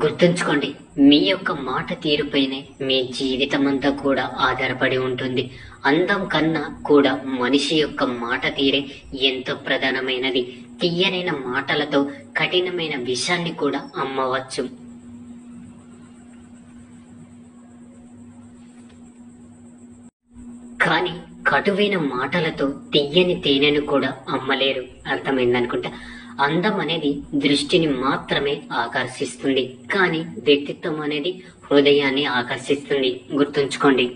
గుర్తుంచుకోండి, మీ యొక్క మాట తీరుపైనే మీ జీవితమంతా కూడా ఆధారపడి ఉంటుంది. అందం కన్నా కూడా మనిషి యొక్క మాట తీరే ఎంతో ప్రధానమైనది. తీయనైన మాటలతో కఠినమైన విషాన్ని కూడా అమ్మవచ్చు. కానీ కటువైన మాటలతో తీయని తేనెను కూడా అమ్మలేరు. అర్థమైందనుకుంటా. అందం అనేది దృష్టిని మాత్రమే ఆకర్షిస్తుంది, కానీ వ్యక్తిత్వం అనేది హృదయాన్ని ఆకర్షిస్తుంది. గుర్తుంచుకోండి.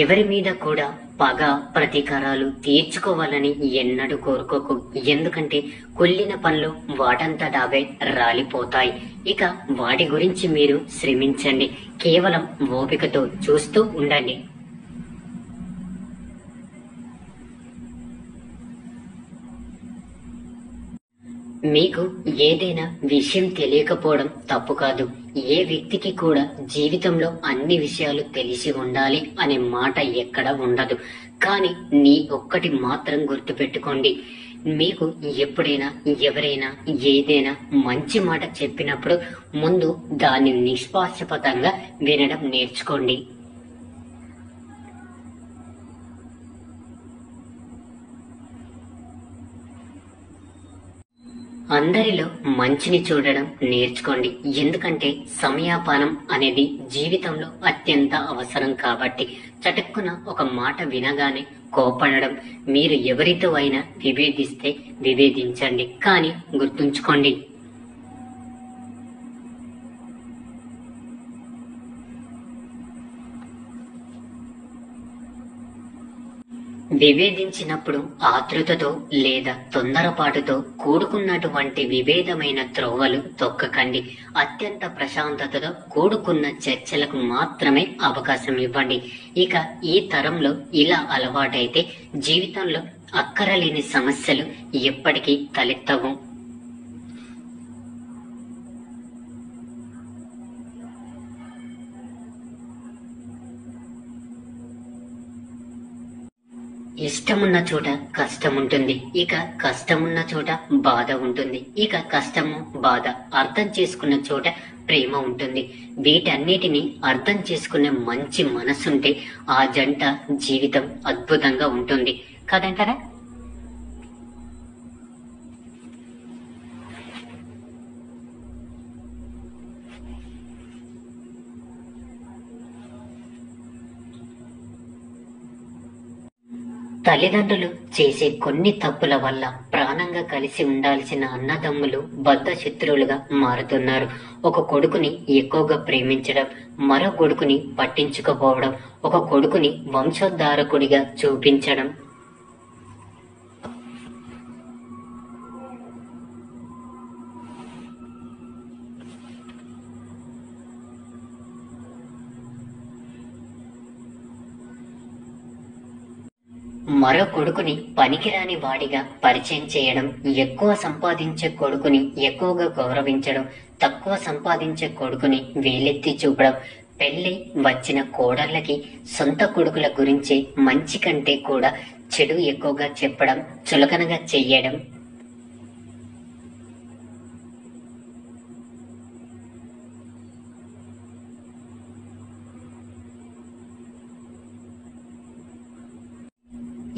ఎవరి మీద కూడా పగ ప్రతీకారాలు తీర్చుకోవాలని ఎన్నడూ కోరుకోకు. ఎందుకంటే కుళ్ళిన పనులు వాటంతట అవే రాలిపోతాయి. ఇక వాటి గురించి మీరు శ్రమించండి. కేవలం ఓపికతో చూస్తూ ఉండండి. మీకు ఏదైనా విషయం తెలియకపోవడం తప్పు కాదు. ఏ వ్యక్తికి కూడా జీవితంలో అన్ని విషయాలు తెలిసి ఉండాలి అనే మాట ఎక్కడ ఉండదు. కానీ నీ ఒక్కటి మాత్రం గుర్తుపెట్టుకోండి, మీకు ఎప్పుడైనా ఎవరైనా ఏదైనా మంచి మాట చెప్పినప్పుడు ముందు దాన్ని నిష్పాక్షపాతంగా వినడం నేర్చుకోండి. అందరిలో మంచిని చూడడం నేర్చుకోండి. ఎందుకంటే సమయాపానం అనేది జీవితంలో అత్యంత అవసరం. కాబట్టి చటుక్కున ఒక మాట వినగానే కోపడడం, మీరు ఎవరితో అయినా విభేదిస్తే విభేదించండి, కానీ గుర్తుంచుకోండి, విభేదించినప్పుడు ఆతృతతో లేదా తొందరపాటుతో కూడుకున్నటువంటి విభేదమైన త్రోవలు తొక్కకండి. అత్యంత ప్రశాంతతతో కూడుకున్న చర్చలకు మాత్రమే అవకాశం ఇవ్వండి. ఇక ఈ తరంలో ఇలా అలవాటైతే జీవితంలో అక్కరలేని సమస్యలు ఎప్పటికీ తలెత్తవు. ఇష్టమున్న చోట కష్టం ఉంటుంది, ఇక కష్టమున్న చోట బాధ ఉంటుంది. ఇక కష్టము బాధ అర్థం చేసుకున్న చోట ప్రేమ ఉంటుంది. వీటన్నిటిని అర్థం చేసుకునే మంచి మనసుంటే ఆ జంట జీవితం అద్భుతంగా ఉంటుంది కదంటారా? తల్లిదండ్రులు చేసే కొన్ని తప్పుల వల్ల ప్రాణంగా కలిసి ఉండాల్సిన అన్నదమ్ములు బద్ధ శత్రువులుగా మారుతున్నారు. ఒక కొడుకుని ఎక్కువగా ప్రేమించడం, మరో కొడుకుని పట్టించుకోపోవడం, ఒక కొడుకుని వంశోద్ధారకుడిగా చూపించడం, మరో కొడుకుని పనికిరాని వాడిగా పరిచయం చేయడం, ఎక్కువ సంపాదించే కొడుకుని ఎక్కువగా గౌరవించడం, తక్కువ సంపాదించే కొడుకుని వేలెత్తి చూపడం, పెళ్లి వచ్చిన కోడళ్ళకి సొంత కొడుకుల గురించి మంచి కంటే కూడా చెడు ఎక్కువగా చెప్పడం, చులకనగా చెయ్యడం,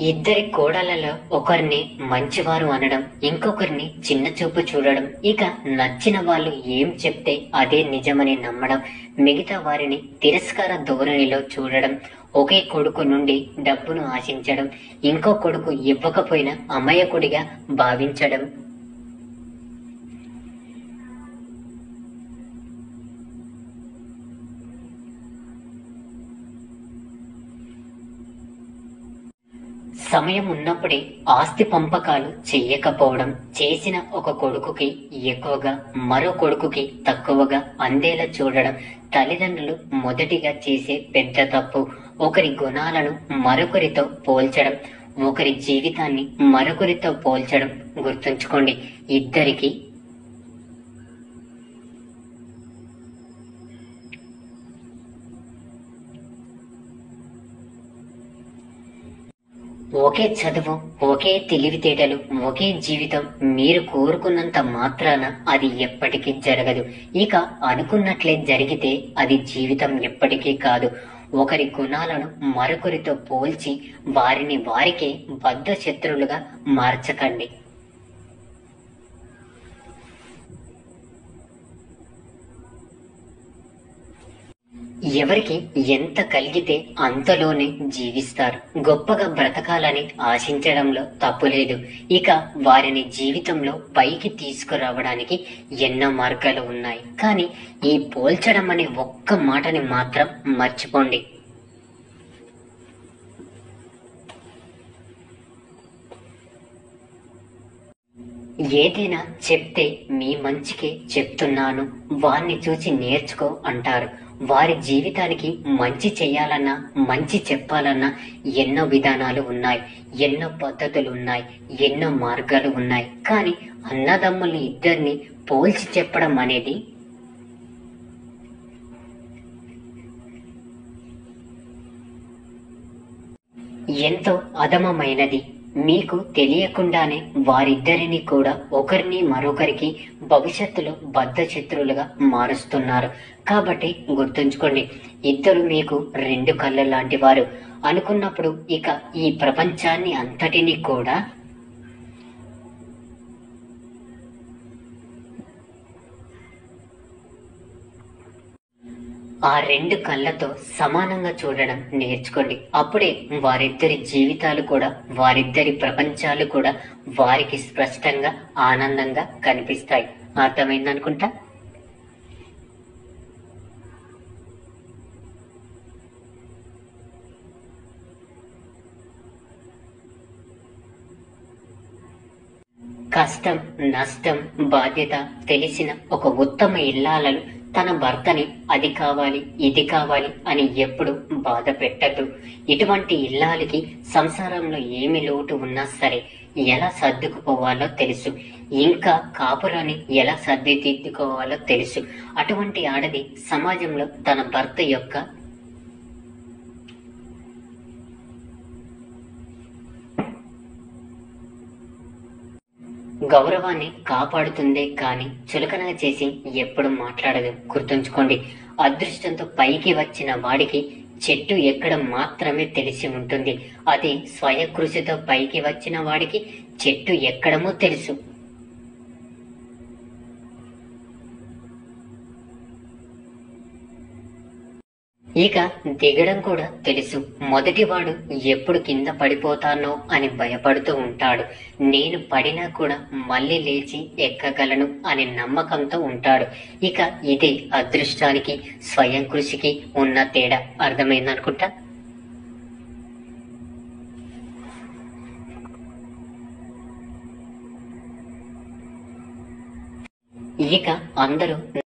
ఇద్దరి కోడళ్లలో ఒకరిని మంచివారు అనడం, ఇంకొకరిని చిన్న చూపు చూడడం, ఇక నచ్చిన వాళ్ళు ఏం చెప్తే అదే నిజమని నమ్మడం, మిగతా వారిని తిరస్కార ధోరణిలో చూడడం, ఒకే కొడుకు నుండి డబ్బును ఆశించడం, ఇంకో కొడుకు ఇవ్వకపోయినా అమాయకుడిగా భావించడం, సమయం ఉన్నప్పుడే ఆస్తి పంపకాలు చెయ్యకపోవడం, చేసిన ఒక కొడుకుకి ఎక్కువగా మరో కొడుకుకి తక్కువగా అందేలా చూడడం తల్లిదండ్రులు మొదటిగా చేసే పెద్ద తప్పు. ఒకరి గుణాలను మరొకరితో పోల్చడం, ఒకరి జీవితాన్ని మరొకరితో పోల్చడం. గుర్తుంచుకోండి, ఇద్దరికి ఒకే చదువు, ఒకే తెలివితేటలు, ఒకే జీవితం మీరు కోరుకున్నంత మాత్రాన అది ఎప్పటికీ జరగదు. ఇక అనుకున్నట్లే జరిగితే అది జీవితం ఎప్పటికీ కాదు. ఒకరి గుణాలను మరొకరితో పోల్చి వారిని వారికే బద్ధ శత్రువులుగా మార్చకండి. ఎవరికి ఎంత కలిగితే అంతలోనే జీవిస్తారు. గొప్పగా బ్రతకాలని ఆశించడంలో తప్పులేదు. ఇక వారిని జీవితంలో పైకి తీసుకురావడానికి ఎన్నో మార్గాలు ఉన్నాయి. కానీ ఈ పోల్చడం అనే ఒక్క మాటని మాత్రం మర్చిపోండి. ఏదైనా చెప్తే మీ మంచికే చెప్తున్నాను, వారిని చూసి నేర్చుకో అంటారు. వారి జీవితానికి మంచి చేయాలన్నా, మంచి చెప్పాలన్నా ఎన్నో విధానాలు ఉన్నాయి, ఎన్నో పద్ధతులు ఉన్నాయి, ఎన్నో మార్గాలు ఉన్నాయి. కానీ అన్నదమ్ముల్ని ఇద్దరిని పోల్చి చెప్పడం అనేది ఎంతో అధమమైనది. మీకు తెలియకుండానే వారిద్దరిని కూడా ఒకరిని మరొకరికి భవిష్యత్తులో బద్ధ శత్రువులుగా మారుస్తున్నారు. కాబట్టి గుర్తుంచుకోండి, ఇద్దరు మీకు రెండు కళ్ళ లాంటి వారు అనుకున్నప్పుడు ఇక ఈ ప్రపంచాన్ని అంతటినీ కూడా ఆ రెండు కళ్ళతో సమానంగా చూడడం నేర్చుకోండి. అప్పుడే వారిద్దరి జీవితాలు కూడా, వారిద్దరి ప్రపంచాలు కూడా వారికి స్పష్టంగా ఆనందంగా కనిపిస్తాయి. అర్థమైందనుకుంటా. కష్టం, నష్టం, బాధ్యత తెలిసిన ఒక ఉత్తమ ఇల్లాలు తన భర్తని అది కావాలి ఇది కావాలి అని ఎప్పుడు బాధ పెట్టద్దు. ఇటువంటి ఇల్లాలకి సంసారంలో ఏమి లోటు ఉన్నా సరే ఎలా సర్దుకుపోవాలో తెలుసు, ఇంకా కాపురాన్ని ఎలా సర్దిదిద్దుకోవాలో తెలుసు. అటువంటి ఆడది సమాజంలో తన భర్త యొక్క గౌరవాన్ని కాపాడుతుందే కానీ చులకన చేసి ఎప్పుడు మాట్లాడదు. గుర్తుంచుకోండి, అదృష్టంతో పైకి వచ్చిన వాడికి చెట్టు ఎక్కడం మాత్రమే తెలిసి ఉంటుంది. అదే స్వయకృషితో పైకి వచ్చిన వాడికి చెట్టు ఎక్కడమో తెలుసు. ఇక దిగడం కూడా తెలుసు. మొదటివాడు ఎప్పుడు కింద పడిపోతానో అని భయపడుతూ ఉంటాడు. నేను పడినా కూడా మళ్ళీ లేచి ఎక్కగలను అనే నమ్మకంతో ఉంటాడు. ఇక ఇదే అదృష్టానికి స్వయం కృషికి ఉన్న తేడా. అర్థమైందనుకుంటా. ఇక అందరూ